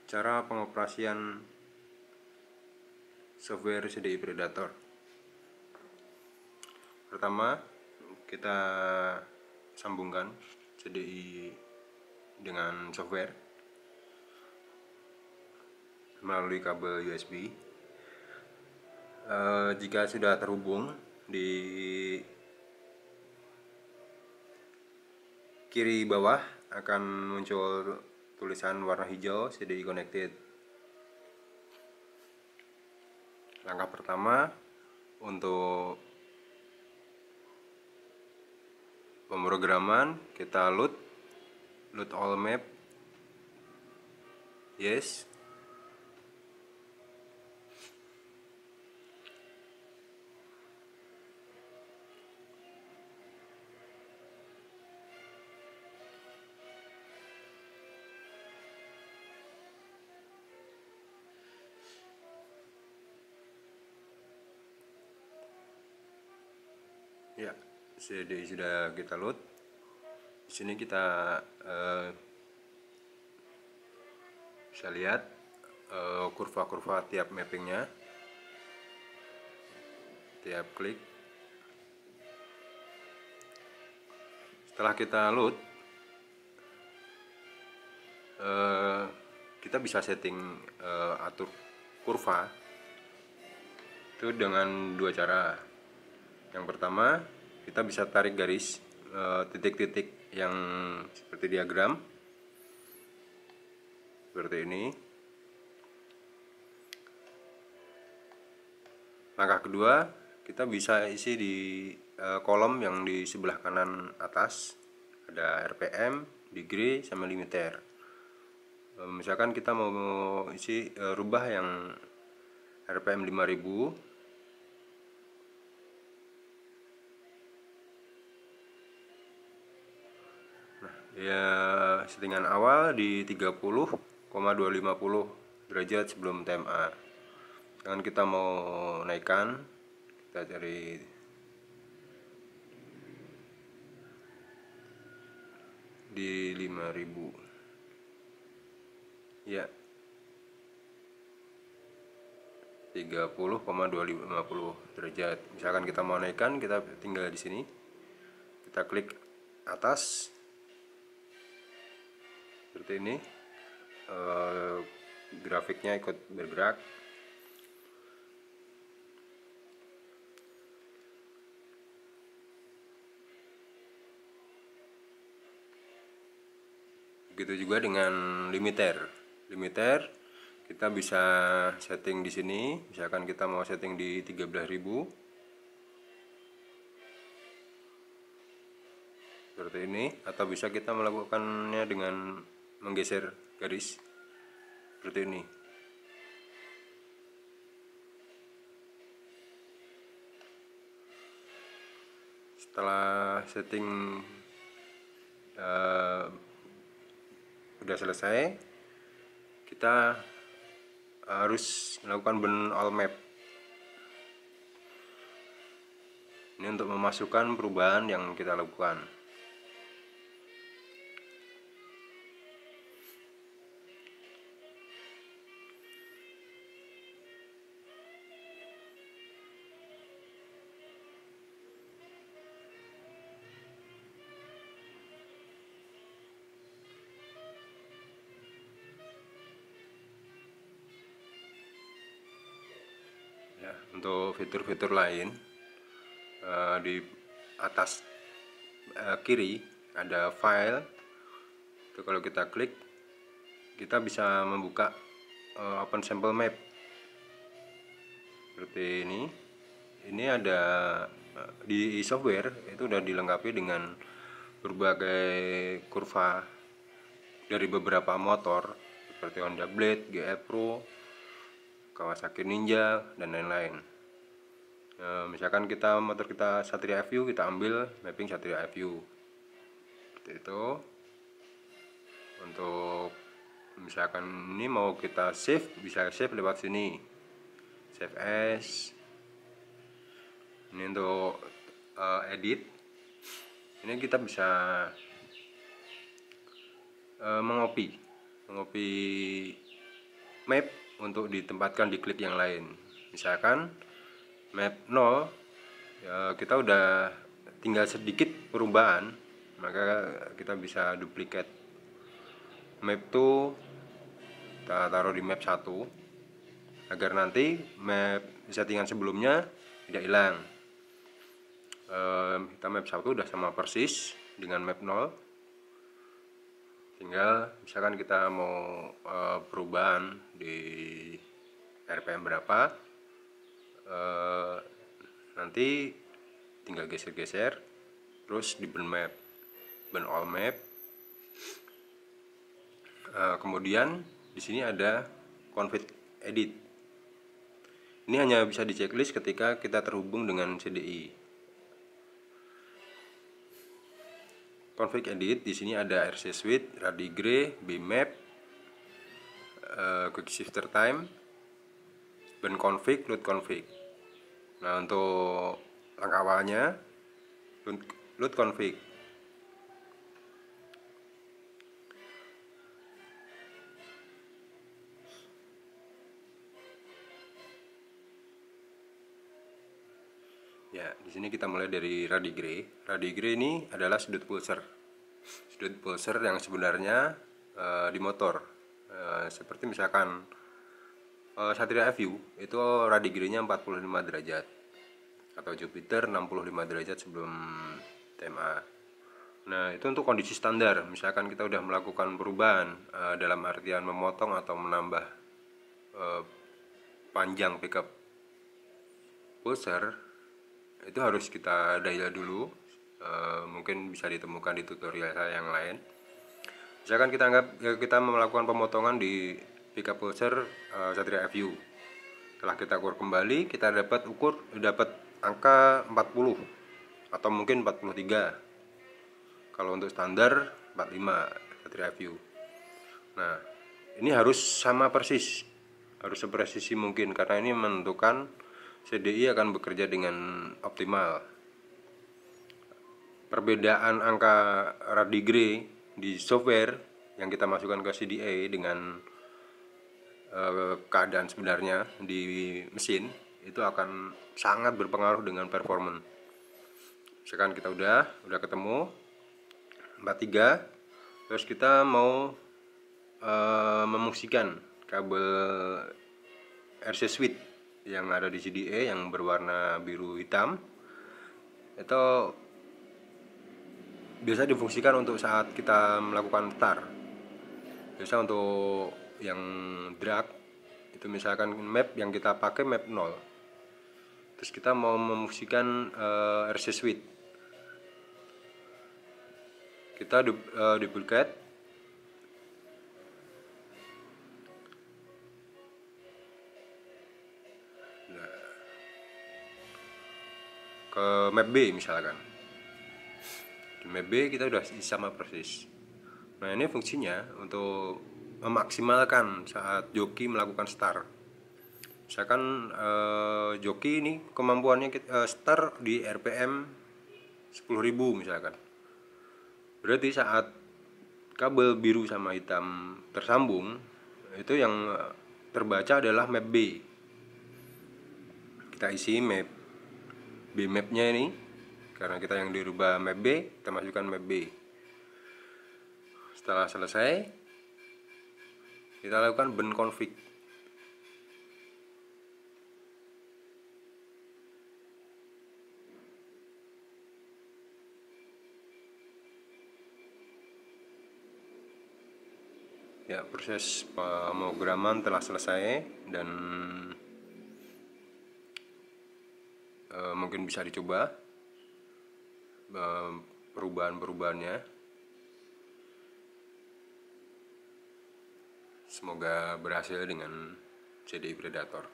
Cara pengoperasian software CDI Predator. Pertama, kita sambungkan CDI dengan software melalui kabel USB. Jika sudah terhubung, di kiri bawah akan muncul tulisan warna hijau CDI connected. Langkah pertama untuk pemrograman, kita load all map, yes. Ya, CDI sudah kita load. Di sini kita bisa lihat kurva-kurva tiap mappingnya, tiap klik. Setelah kita load, kita bisa setting atur kurva itu dengan dua cara. Yang pertama, kita bisa tarik garis titik-titik yang seperti diagram seperti ini. Langkah kedua, kita bisa isi di kolom yang di sebelah kanan atas, ada RPM, degree, sama limiter. Misalkan kita mau isi rubah yang RPM 5000, ya settingan awal di 30,250 derajat sebelum TMA. Jangan kita mau naikkan, kita cari di 5000, ya 30,250 derajat. Misalkan kita mau naikkan, kita tinggal di sini, kita klik atas seperti ini, grafiknya ikut bergerak. Begitu juga dengan limiter. Limiter kita bisa setting di sini. Misalkan kita mau setting di 13.000 seperti ini, atau bisa kita melakukannya dengan menggeser garis seperti ini. Setelah setting sudah selesai, kita harus melakukan burn all map. Ini untuk memasukkan perubahan yang kita lakukan. Ya, untuk fitur-fitur lain, di atas kiri ada file. Itu kalau kita klik, kita bisa membuka open sample map seperti ini. Ini ada di software itu udah dilengkapi dengan berbagai kurva dari beberapa motor seperti Honda Blade, GR Pro, Kawasaki Ninja, dan lain-lain. Misalkan motor kita Satria FU, kita ambil mapping Satria FU seperti itu. Untuk misalkan ini mau kita save, bisa save lewat sini, save as. Ini untuk edit. Ini kita bisa mengopi map untuk ditempatkan di klik yang lain. Misalkan map 0, kita udah tinggal sedikit perubahan, maka kita bisa duplikat map tuh, kita taruh di map 1 agar nanti map settingan sebelumnya tidak hilang. Kita map 1 udah sama persis dengan map 0. Tinggal misalkan kita mau perubahan di RPM berapa, nanti tinggal geser-geser, terus di burn map, burn all map. Kemudian di sini ada config edit. Ini hanya bisa di checklist ketika kita terhubung dengan CDI. Config edit di sini ada RC Suite, Radigre, Bmap, Quick Shifter Time, burn config, load config. Nah, untuk langkah awalnya load config. Ya, di sini kita mulai dari Radigre. Radigre ini adalah sudut pulser. Sudut pulser yang sebenarnya di motor. Seperti misalkan Satria FU itu Radigre-nya 45 derajat atau Jupiter 65 derajat sebelum TMA. Nah, itu untuk kondisi standar. Misalkan kita udah melakukan perubahan dalam artian memotong atau menambah panjang pickup pulser, itu harus kita dial dulu. Mungkin bisa ditemukan di tutorial saya yang lain. Misalkan kita anggap kita melakukan pemotongan di pickup pulser Satria FU. Setelah kita ukur kembali, kita dapat angka 40 atau mungkin 43. Kalau untuk standar 45 Satria FU. Nah, ini harus sama persis, harus sepresisi mungkin, karena ini menentukan CDI akan bekerja dengan optimal. Perbedaan angka Radigre di software yang kita masukkan ke CDI dengan keadaan sebenarnya di mesin itu akan sangat berpengaruh dengan performance. Misalkan kita udah ketemu 43, terus kita mau memfungsikan kabel RC Suite yang ada di CDA yang berwarna biru hitam. Itu biasa difungsikan untuk saat kita melakukan start. Biasa untuk yang drag itu misalkan map yang kita pakai map 0, terus kita mau memfungsikan RC Suite, kita duplicate ke map B misalkan. Di map B kita udah sama persis. Nah, ini fungsinya untuk memaksimalkan saat joki melakukan start. Misalkan joki ini kemampuannya start di RPM 10.000 misalkan. Berarti saat kabel biru sama hitam tersambung, itu yang terbaca adalah map B. Kita isi map Bmap-nya ini, karena kita yang dirubah map B, kita masukkan map B. Setelah selesai, kita lakukan burn config. Ya, proses pemrograman telah selesai dan mungkin bisa dicoba perubahan-perubahannya. Semoga berhasil dengan CDI Predator.